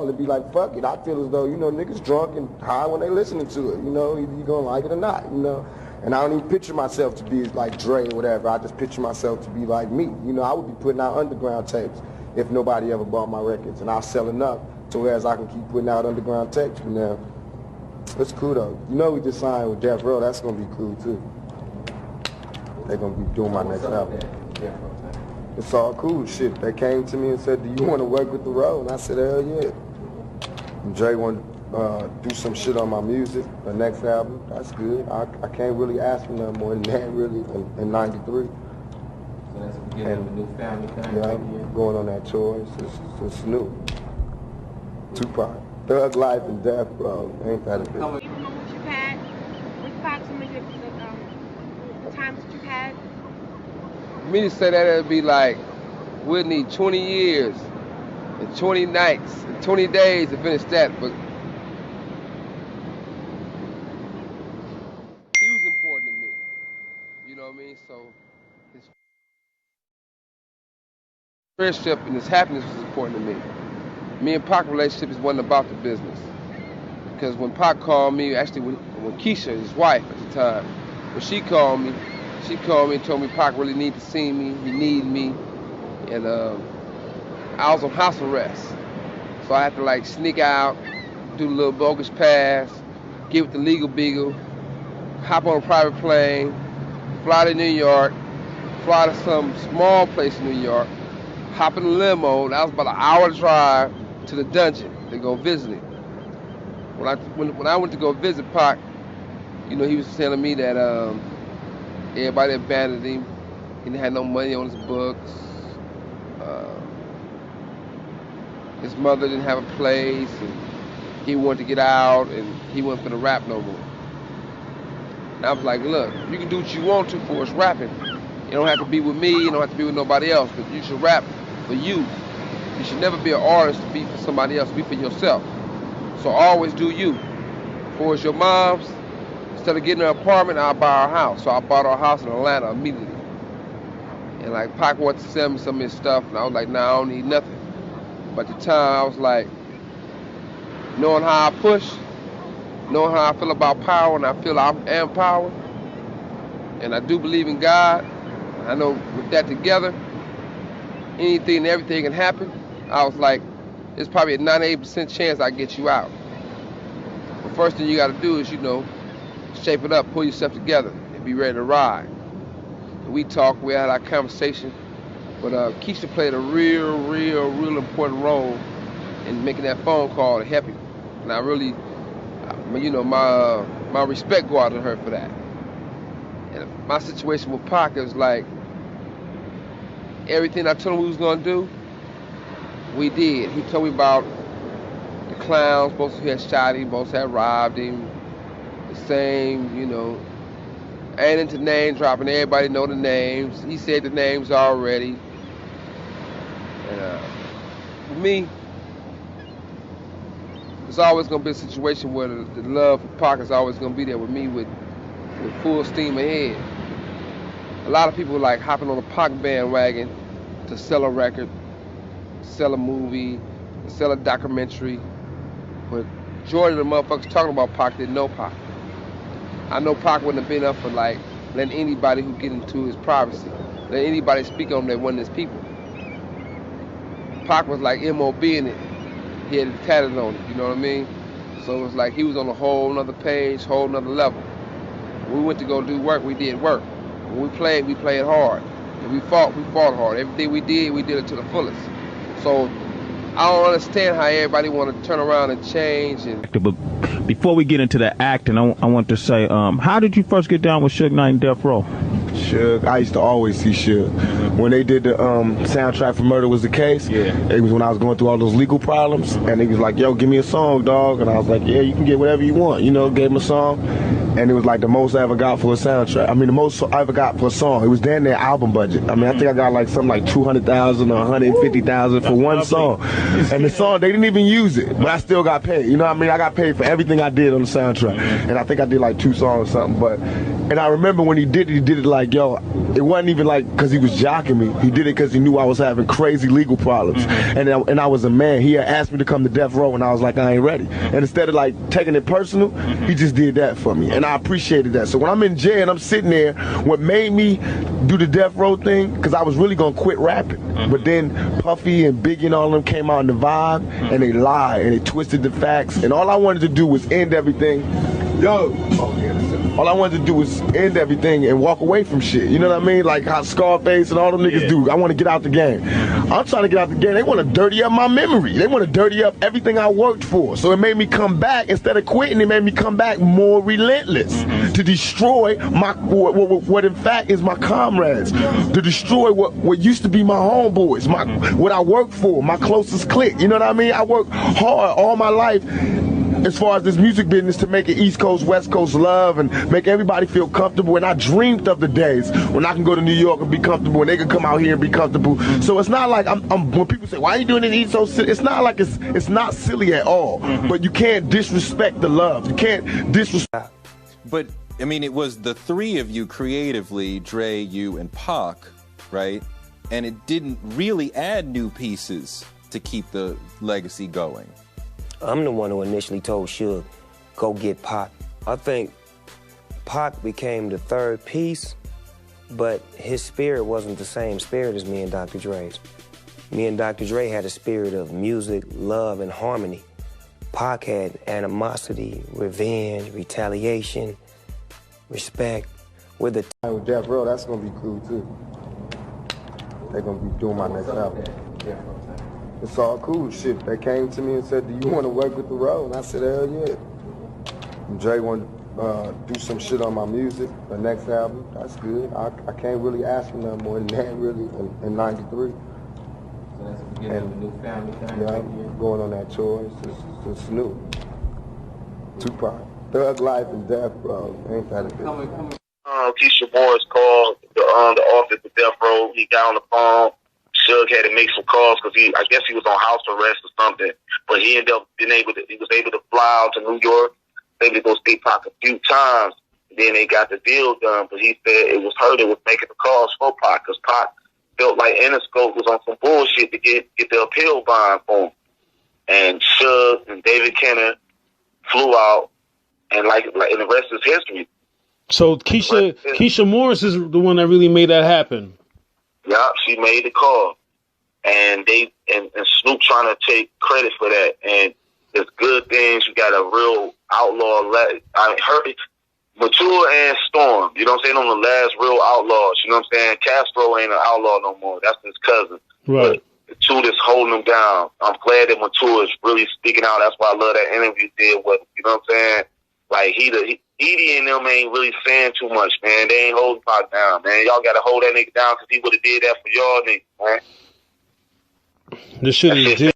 and be like, fuck it. I feel as though, you know, niggas drunk and high when they listening to it, you know, either you gonna like it or not, you know. And I don't even picture myself to be like Dre or whatever. I just picture myself to be like me. You know, I would be putting out underground tapes if nobody ever bought my records, and I'll sell enough to whereas I can keep putting out underground tapes. But now, it's cool though. You know, we just signed with Deathrow. That's gonna be cool too. They're gonna be doing my next album. It's all cool shit. They came to me and said, "Do you want to work with the road?" And I said, "Hell yeah." And Dre wanted to do some shit on my music, the next album. That's good. I can't really ask for nothing more than that, really, in '93. So that's the beginning of a new family kind of thing. Yeah, going on that tour. It's Snoop. Tupac. Thug Life and Deathrow. Ain't that a bit? What you've had, with Pac, some of the times that you've had? For me to say that, it'd be like, we'd need 20 years and 20 nights and 20 days to finish that, but he was important to me, you know what I mean? So his friendship and his happiness was important to me. Me and Pac relationship wasn't about the business, because when Pac called me, actually when Keisha, his wife at the time, when she called me and told me Pac really needed to see me, he needed me, and I was on house arrest. So I had to like sneak out, do the little bogus pass, get with the legal beagle, hop on a private plane, fly to New York, fly to some small place in New York, hop in a limo. That was about an hour drive to the dungeon to go visit him. When I went to go visit Pac, you know, he was telling me that everybody abandoned him. He didn't have no money on his books. His mother didn't have a place, and he wanted to get out, and he wasn't for the rap no more. And I was like, look, you can do what you want to for us rapping. You don't have to be with me, you don't have to be with nobody else, but you should rap for you. You should never be an artist to be for somebody else, be for yourself. So always do you. For as your mom's, instead of getting an apartment, I'll buy her house. So I bought her a house in Atlanta immediately. And like Pac wanted to sell me some of his stuff, and I was like, nah, I don't need nothing. But at the time, I was like, knowing how I push, knowing how I feel about power, and I feel I am power, and I do believe in God, I know with that together, anything and everything can happen. I was like, there's probably a 98% chance I get you out. The first thing you got to do is, you know, shape it up, pull yourself together, and be ready to ride. And we talked, we had our conversation, but Keisha played a real important role in making that phone call to help him. And I really, you know, my respect go out to her for that. And my situation with Pac is like, everything I told him we was gonna do, we did. He told me about the clowns, both who had shot him, both had robbed him, the same, you know, ain't into name dropping, everybody know the names. He said the names already. And for me, it's always gonna be a situation where the love for Pac is always gonna be there with me with full steam ahead. A lot of people like hopping on the Pac bandwagon to sell a record, sell a movie, sell a documentary, but majority of the motherfuckers talking about Pac didn't know Pac. I know Pac wouldn't have been up for like letting anybody who get into his privacy, let anybody speak on him that wasn't his people. Pac was like M.O.B. in it. He had it tatted on it, you know what I mean? So it was like he was on a whole nother page, whole nother level. When we went to go do work, we did work. When we played hard. If we fought hard. Everything we did it to the fullest. So I don't understand how everybody want to turn around and change. But before we get into the acting, I want to say, how did you first get down with Suge Knight and Deathrow? Suge, I used to always see Suge. When they did the soundtrack for Murder Was the Case, it was when I was going through all those legal problems, and he was like, yo, give me a song, dog. And I was like, yeah, you can get whatever you want. You know, gave him a song, and it was like the most I ever got for a soundtrack. I mean, the most I ever got for a song. It was damn near album budget. I mean, I think I got like something like 200,000 or 150,000 for one song. And the song, they didn't even use it, but I still got paid. You know what I mean? I got paid for everything I did on the soundtrack. And I think I did like 2 songs or something, but And I remember when he did it like, yo, it wasn't even like because he was jocking me. He did it because he knew I was having crazy legal problems. And I was a man. He had asked me to come to Deathrow, and I was like, I ain't ready. And instead of like taking it personal, he just did that for me. And I appreciated that. So when I'm in jail and I'm sitting there, what made me do the Deathrow thing, because I was really going to quit rapping. But then Puffy and Biggie and all of them came out in the vibe, and they lied, and they twisted the facts. And all I wanted to do was end everything. All I wanted to do was end everything and walk away from shit. You know what I mean? Like how Scarface and all them niggas do. I want to get out the game. I'm trying to get out the game. They want to dirty up my memory. They want to dirty up everything I worked for. So it made me come back. Instead of quitting, it made me come back more relentless to destroy my what in fact is my comrades, to destroy what used to be my homeboys, what I worked for, my closest clique. You know what I mean? I worked hard all my life as far as this music business to make it East Coast, West Coast love and make everybody feel comfortable. And I dreamed of the days when I can go to New York and be comfortable and they can come out here and be comfortable. So it's not like when people say, why are you doing it East Coast? It's not like it's not silly at all. But you can't disrespect the love. You can't disrespect. But I mean, it was the three of you creatively, Dre, you, and Pac, right? And it didn't really add new pieces to keep the legacy going. I'm the one who initially told Suge, go get Pac. I think Pac became the third piece, but his spirit wasn't the same spirit as me and Dr. Dre's. Me and Dr. Dre had a spirit of music, love, and harmony. Pac had animosity, revenge, retaliation, respect. With Deathrow, that's gonna be cool too. They're gonna be doing my next album. It's all cool shit. They came to me and said, do you want to work with the road? And I said, hell yeah. And Dre wanted to do some shit on my music, the next album. That's good. I can't really ask for nothing more than that, really, in 93. So that's the beginning of a new family thing. Yeah, going on that tour. It's Snoop. Tupac. Thug Life and Deathrow. Ain't that a bitch? Keisha Morris called the office of Deathrow. He got on the phone. Suge had to make some calls because I guess he was on house arrest or something. But he ended up he was able to fly out to New York, able to go stay Pac a few times. Then they got the deal done. But he said it was her that was making the calls for Pac because Pac felt like Interscope was on some bullshit to get the appeal bond for him. And Suge and David Kenner flew out, and and the rest is history. So Keisha Morris is the one that really made that happen. Yeah, she made the call, and Snoop trying to take credit for that. And there's good things. You got a real outlaw. Mature and Storm. You know what I'm saying? On the last real outlaws. You know what I'm saying? Castro ain't an outlaw no more. That's his cousin. Right. But the two that's holding him down. I'm glad that Mature is really speaking out. That's why I love that interview he did with him. You know what I'm saying? Like Edie and them ain't really saying too much, man. They ain't holding Pac down, man. Y'all got to hold that nigga down because he would have did that for y'all niggas, man. This shit is